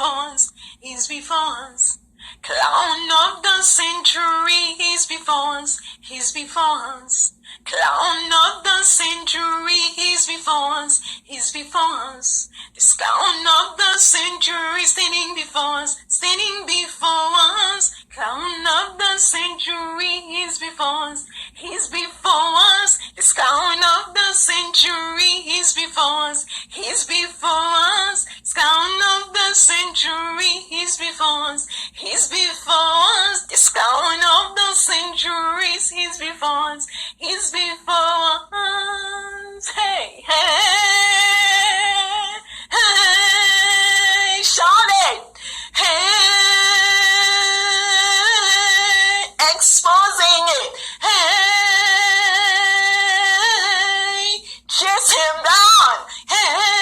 before us, he's before us. Clown of the century, he's before us, he's before us. Clown of the century, he's before us, he's before us. This clown of the century standing before us, standing before us. Clown of the century, he's before us, he's before us. This clown of the century, he's before us, he's before us. This clown of the century, he's before us, he's before us. This clown of the centuries, he's before us, he's before us. Hey, hey, hey, shout it. Hey, exposing it. Hey, chase him down. Hey,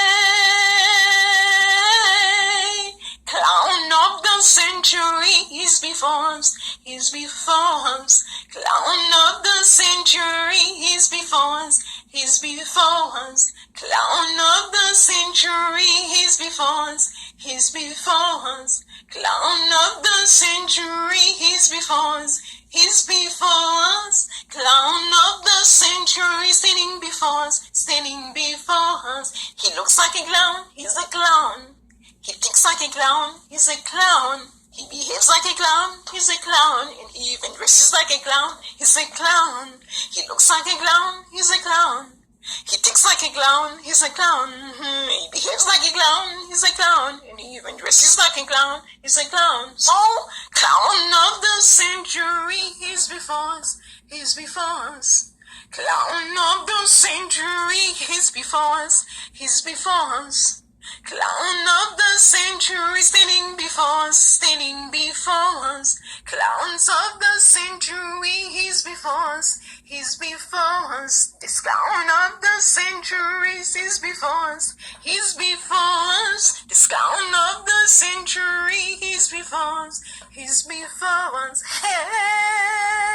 clown of the century, he's before us, he's before us. Clown of the century, he's before us, he's before us. Clown of the century, he's before us, he's before us. Clown of the century, he's before us, he's before us. Clown of the century, standing before us, standing before us. He looks like a clown, he's a clown. He thinks like a clown, he's a clown. He behaves like a clown, he's a clown. And he even dresses like a clown, he's a clown. He looks like a clown, he's a clown. He thinks like a clown, he's a clown. He behaves like a clown, he's a clown. And he even dresses like a clown, he's a clown. So, clown of the century, he's before us, he's before us. Clown of the century, he's before us, he's before us. Clown of the century, standing before us, standing before us. Clowns of the century, he's before us, he's before us. This clown of the centuries is before us, he's before us. This clown of the century, he's before us, he's before us. Hey,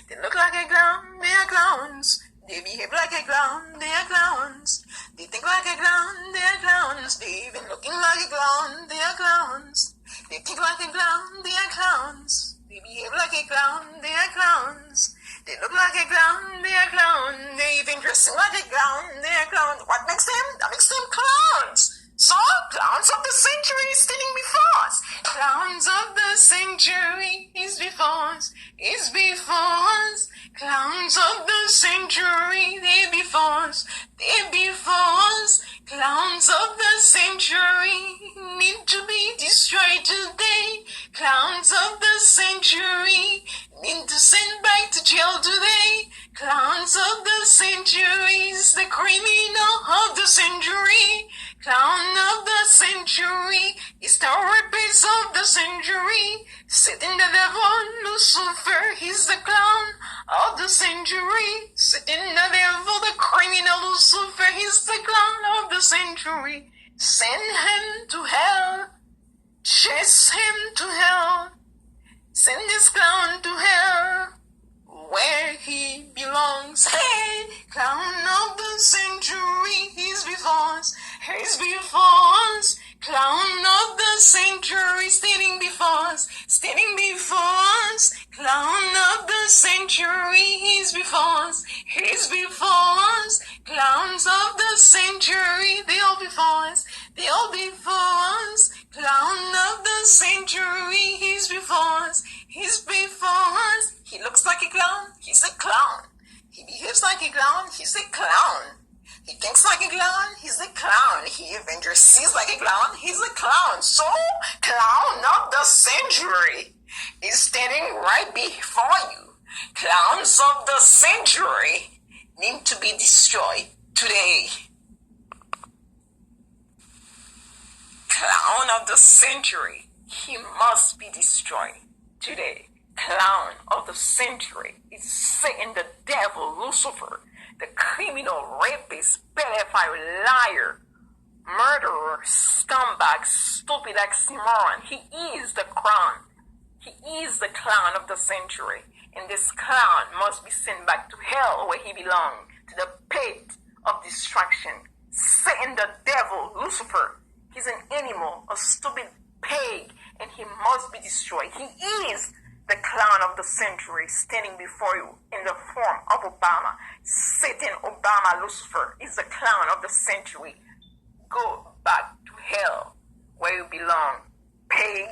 they look like a clown, they are clowns. They behave like a clown, they are clowns. They think like a clown, they are clowns. They even looking like a clown, they are clowns. They think like a clown, they are clowns. They behave like a clown, they are clowns. They look like a clown, they are clowns. They even dressing like a clown, they are clowns. What makes them? That makes them clowns. So, clowns of the century standing before us. Clowns of the century is before us, is before us. Clowns of the century, they before us, they before us. Clowns of the century need to be destroyed today. Clowns of the century need to send back to jail today. Clowns of the century is the criminal of the century. Clown of the century is the rapist of the century. Satan the devil, Lucifer, he's the clown of the century. Satan the devil, the criminal Lucifer, he's the clown of the century. Send him to hell, chase him to hell. Send this clown to hell, where he belongs. Hey, clown of the century, he's before us, he's before us. Clown of the century, standing before us, standing before us. Clown of the century, he's before us, he's before us. Clowns of the century, they all before us, they all before us. Clown of the century, he's before us, he's before us. He looks like a clown, he's a clown. He behaves like a clown, he's a clown. He thinks like a clown, he's a clown. He even dresses like a clown, he's a clown. So, clown of the century is standing right before you. Clowns of the century need to be destroyed today. Clown of the century, he must be destroyed today. Clown of the century is Satan, the devil, Lucifer, the criminal, rapist, pedophile, liar, murderer, scumbag, stupid oxymoron. He is the clown. He is the clown of the century. And this clown must be sent back to hell where he belongs, to the pit of destruction. Satan, the devil, Lucifer, He's an animal, a stupid pig, and he must be destroyed. He is the clown of the century standing before you in the form of Obama. Satan, Obama, Lucifer is the clown of the century. Go back to hell where you belong, pig.